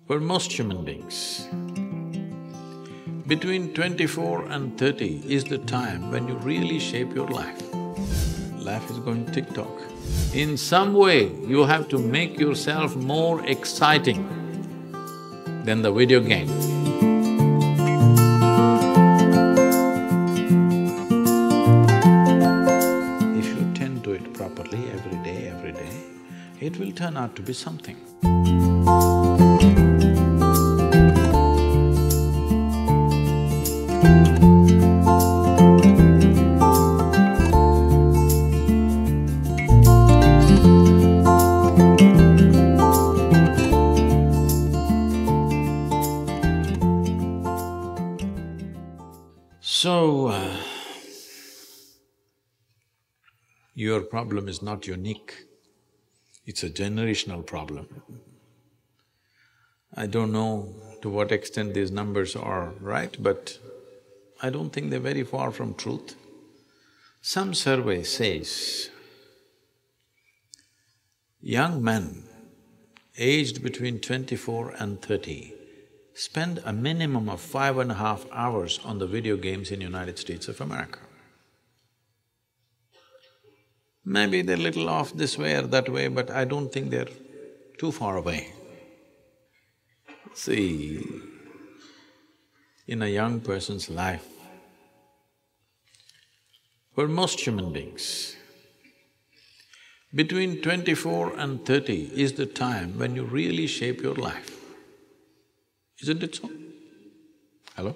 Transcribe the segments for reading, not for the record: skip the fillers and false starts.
For most human beings, between 24 and 30 is the time when you really shape your life. Life is going tick-tock. In some way, you have to make yourself more exciting than the video game. If you tend to it properly every day, it will turn out to be something. Your problem is not unique, it's a generational problem. I don't know to what extent these numbers are right, but I don't think they're very far from truth. Some survey says, young men aged between 24 and 30 spend a minimum of 5.5 hours on the video games in United States of America. Maybe they're little off this way or that way, but I don't think they're too far away. See, in a young person's life, for most human beings, between 24 and 30 is the time when you really shape your life. Isn't it so? Hello?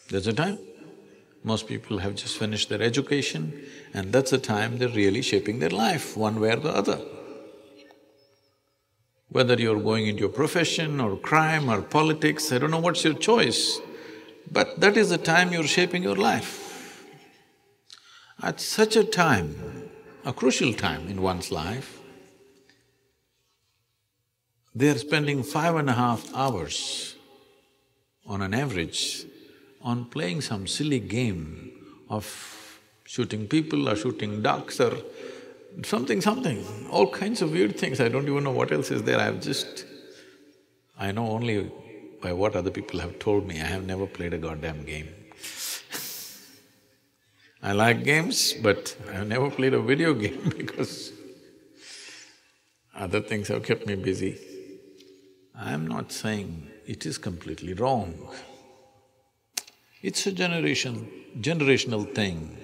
That's the time. Most people have just finished their education and that's the time they're really shaping their life, one way or the other. Whether you're going into your profession or crime or politics, I don't know what's your choice, but that is the time you're shaping your life. At such a time, a crucial time in one's life, they're spending 5.5 hours on an average on playing some silly game of shooting people or shooting ducks or something, all kinds of weird things. I don't even know what else is there. I know only by what other people have told me. I have never played a goddamn game. I like games, but I have never played a video game because other things have kept me busy. I'm not saying it is completely wrong. It's a generational thing.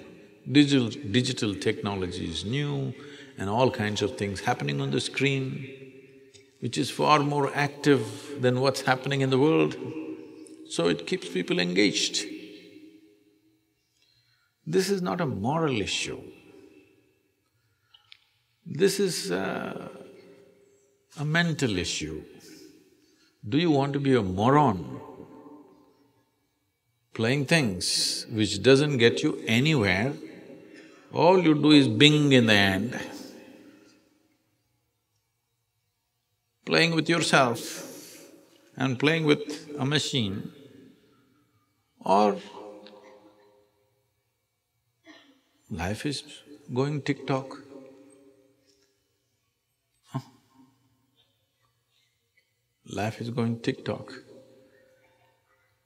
Digital technology is new and all kinds of things happening on the screen, which is far more active than what's happening in the world, so it keeps people engaged. This is not a moral issue. This is a mental issue. Do you want to be a moron playing things which doesn't get you anywhere? All you do is bing in the end. Playing with yourself and playing with a machine, or life is going tick-tock. Life is going tick-tock.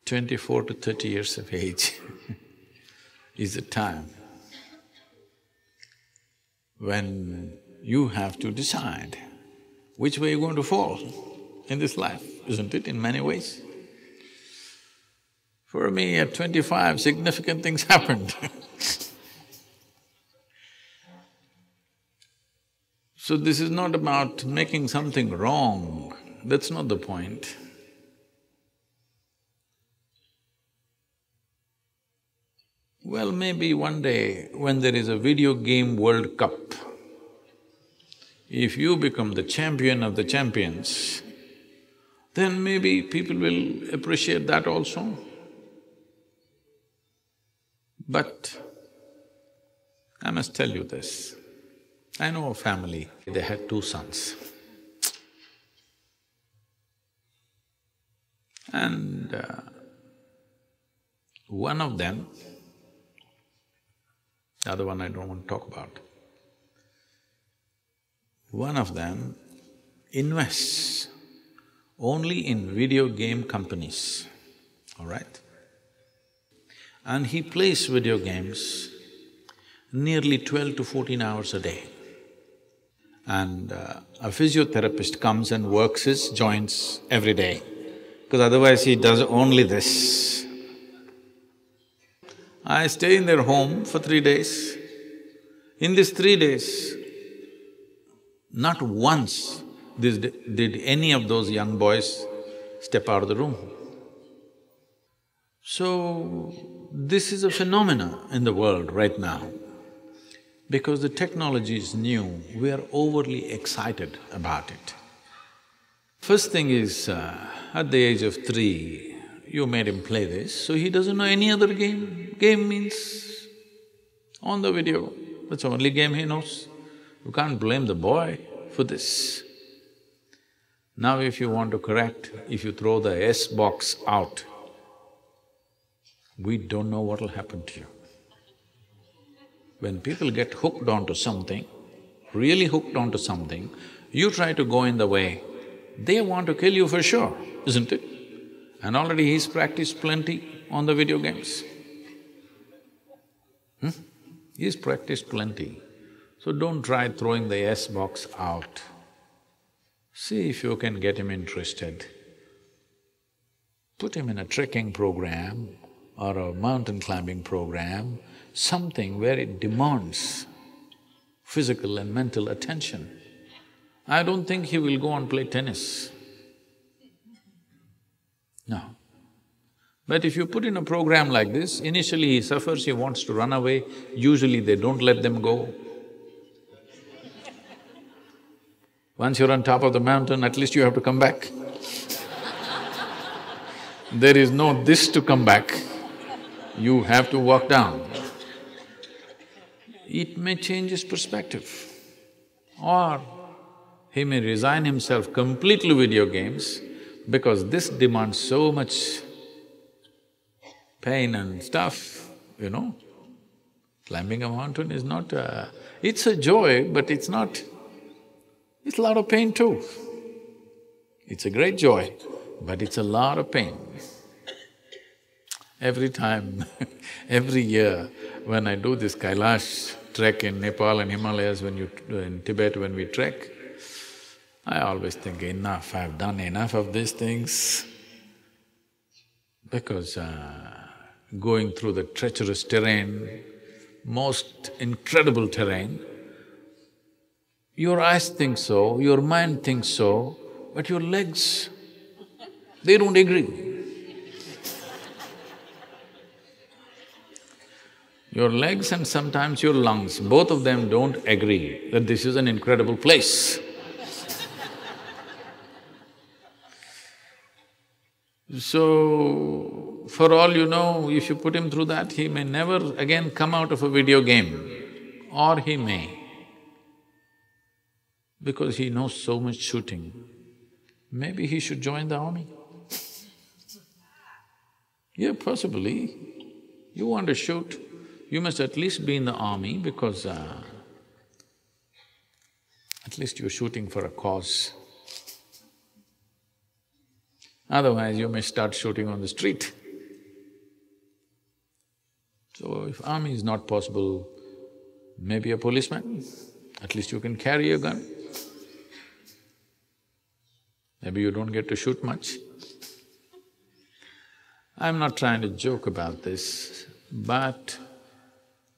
24 to 30 years of age is the time when you have to decide which way you're going to fall in this life, isn't it, in many ways? For me, at 25, significant things happened So this is not about making something wrong, that's not the point. Well, maybe one day when there is a video game World Cup, if you become the champion of the champions, then maybe people will appreciate that also. But I must tell you this, I know a family, they had 2 sons. And one of them, the other one I don't want to talk about, one of them invests only in video game companies, all right? And he plays video games nearly 12 to 14 hours a day. And a physiotherapist comes and works his joints every day, because otherwise he does only this. I stay in their home for 3 days. In these 3 days, not once did any of those young boys step out of the room. So, this is a phenomena in the world right now. Because the technology is new, we are overly excited about it. First thing is, at the age of 3, you made him play this, so he doesn't know any other game. Game means on the video, that's the only game he knows. You can't blame the boy for this. Now if you want to correct, if you throw the S box out, we don't know what'll happen to you. When people get hooked onto something, really hooked onto something, you try to go in the way, they want to kill you for sure, isn't it? And already he's practiced plenty on the video games. He's practiced plenty. So don't try throwing the S box out. See if you can get him interested. Put him in a trekking program or a mountain climbing program, something where it demands physical and mental attention. I don't think he will go and play tennis. No. But if you put in a program like this, initially he suffers, he wants to run away, usually they don't let them go. Once you're on top of the mountain, at least you have to come back. There is no this to come back, you have to walk down. It may change his perspective, or he may resign himself completely to video games because this demands so much pain and stuff, you know. Climbing a mountain is not it's a joy, but it's not… it's a lot of pain too. It's a great joy, but it's a lot of pain. Every time, every year when I do this Kailash trek in Nepal and Himalayas, in Tibet when we trek, I always think, enough, I've done enough of these things. Because going through the treacherous terrain, most incredible terrain, your eyes think so, your mind thinks so, but your legs, they don't agree. Your legs and sometimes your lungs, both of them don't agree that this is an incredible place. So, for all you know, if you put him through that, he may never again come out of a video game, or he may. Because he knows so much shooting, maybe he should join the army. Yeah, possibly. You want to shoot, you must at least be in the army because at least you're shooting for a cause. Otherwise, you may start shooting on the street. So, if army is not possible, maybe a policeman, at least you can carry a gun. Maybe you don't get to shoot much. I'm not trying to joke about this, but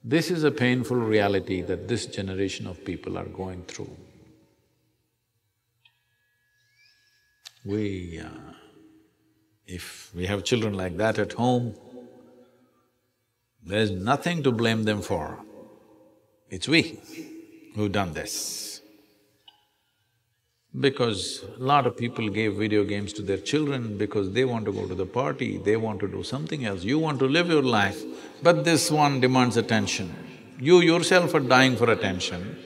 this is a painful reality that this generation of people are going through. If we have children like that at home, there's nothing to blame them for. It's we who've done this. Because a lot of people gave video games to their children because they want to go to the party, they want to do something else, you want to live your life, but this one demands attention. You yourself are dying for attention,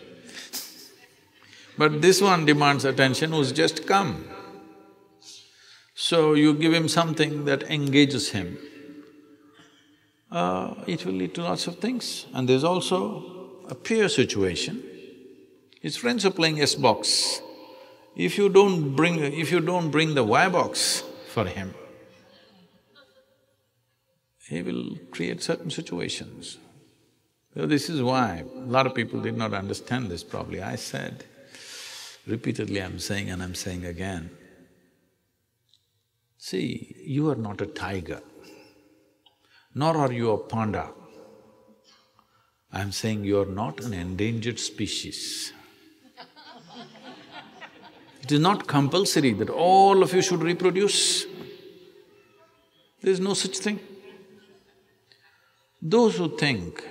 but this one demands attention who's just come. So you give him something that engages him, it will lead to lots of things. And there's also a peer situation. His friends are playing S-box. if you don't bring the wire box for him, he will create certain situations. So this is why a lot of people did not understand this probably. I said, repeatedly I'm saying and I'm saying again, see, you are not a tiger, nor are you a panda. I'm saying you are not an endangered species. It is not compulsory that all of you should reproduce. There is no such thing. Those who think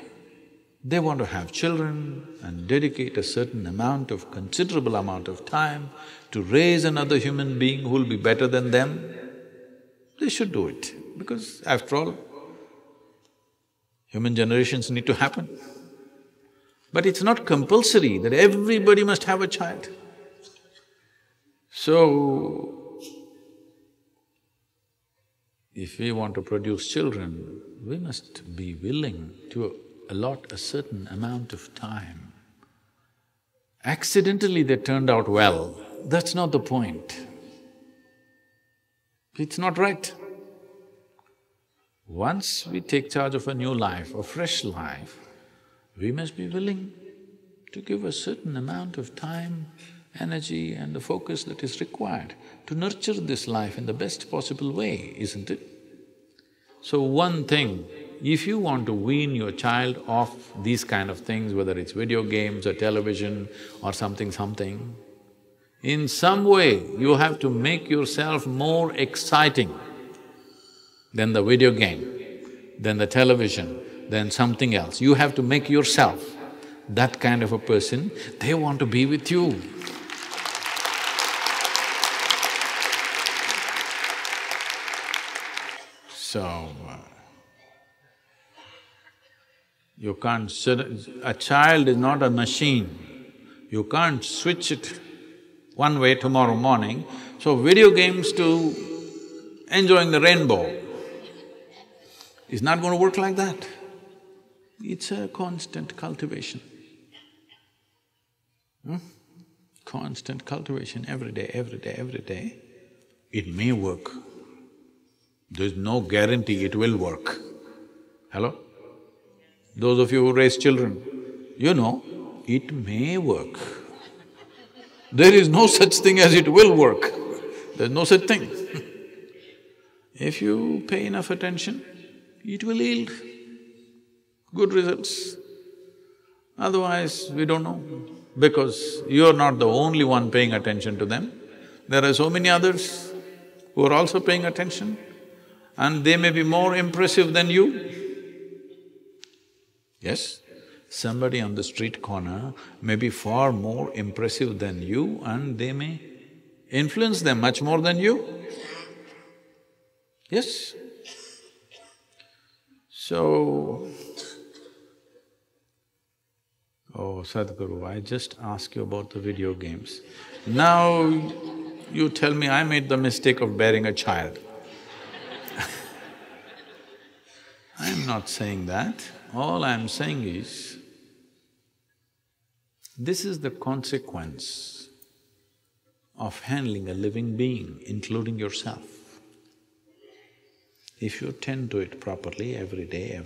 they want to have children and dedicate a certain amount of… considerable amount of time to raise another human being who will be better than them, they should do it, because after all, human generations need to happen. But it's not compulsory that everybody must have a child. So, if we want to produce children, we must be willing to allot a certain amount of time. Accidentally they turned out well, that's not the point. It's not right. Once we take charge of a new life, a fresh life, we must be willing to give a certain amount of time, energy and the focus that is required to nurture this life in the best possible way, isn't it? So one thing, if you want to wean your child off these kind of things, whether it's video games or television or something, in some way you have to make yourself more exciting than the video game, than the television, than something else. You have to make yourself that kind of a person, they want to be with you. So, you can't… a child is not a machine. You can't switch it one way tomorrow morning, so video games to enjoying the rainbow. It's not going to work like that. It's a constant cultivation. Constant cultivation every day, every day, every day. It may work. There's no guarantee it will work. Hello? Those of you who raise children, you know, it may work. There is no such thing as it will work. There's no such thing. If you pay enough attention, it will yield good results. Otherwise, we don't know, because you're not the only one paying attention to them. There are so many others who are also paying attention, and they may be more impressive than you. Yes, somebody on the street corner may be far more impressive than you and they may influence them much more than you. Yes. So, oh Sadhguru, I just asked you about the video games. Now you tell me I made the mistake of bearing a child. I'm not saying that. All I'm saying is, this is the consequence of handling a living being, including yourself. If you tend to it properly every day,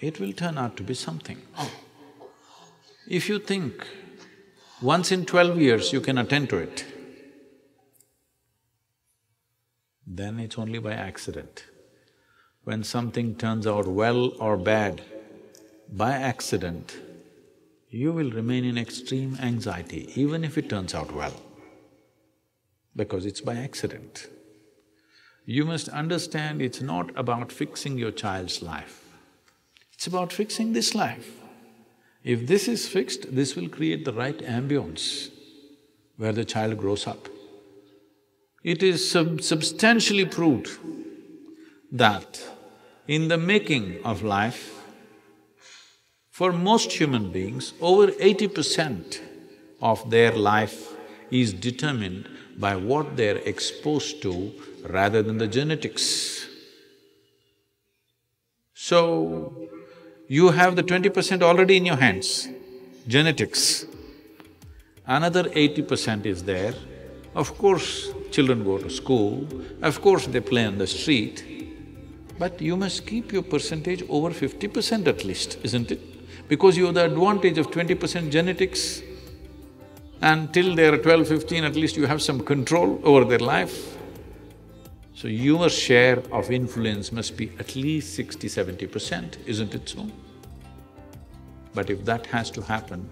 it will turn out to be something. If you think once in 12 years you can attend to it, then it's only by accident. When something turns out well or bad, by accident, you will remain in extreme anxiety even if it turns out well, because it's by accident. You must understand it's not about fixing your child's life, it's about fixing this life. If this is fixed, this will create the right ambience where the child grows up. It is substantially proved that in the making of life, for most human beings, over 80% of their life is determined by what they're exposed to rather than the genetics. So, you have the 20% already in your hands, genetics. Another 80% is there Of course, children go to school, of course they play on the street, but you must keep your percentage over 50% at least, isn't it? Because you have the advantage of 20% genetics, and till they're 12, 15, at least you have some control over their life. So your share of influence must be at least 60–70%, isn't it so? But if that has to happen,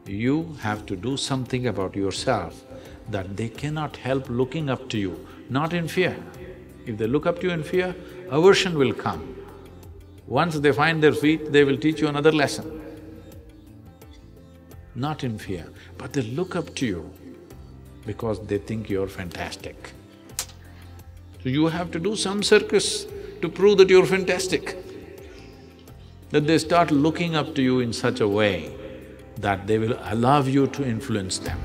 you have to do something about yourself that they cannot help looking up to you, not in fear. If they look up to you in fear, aversion will come. Once they find their feet, they will teach you another lesson. Not in fear, but they look up to you because they think you're fantastic. So you have to do some circus to prove that you're fantastic. That they start looking up to you in such a way that they will allow you to influence them.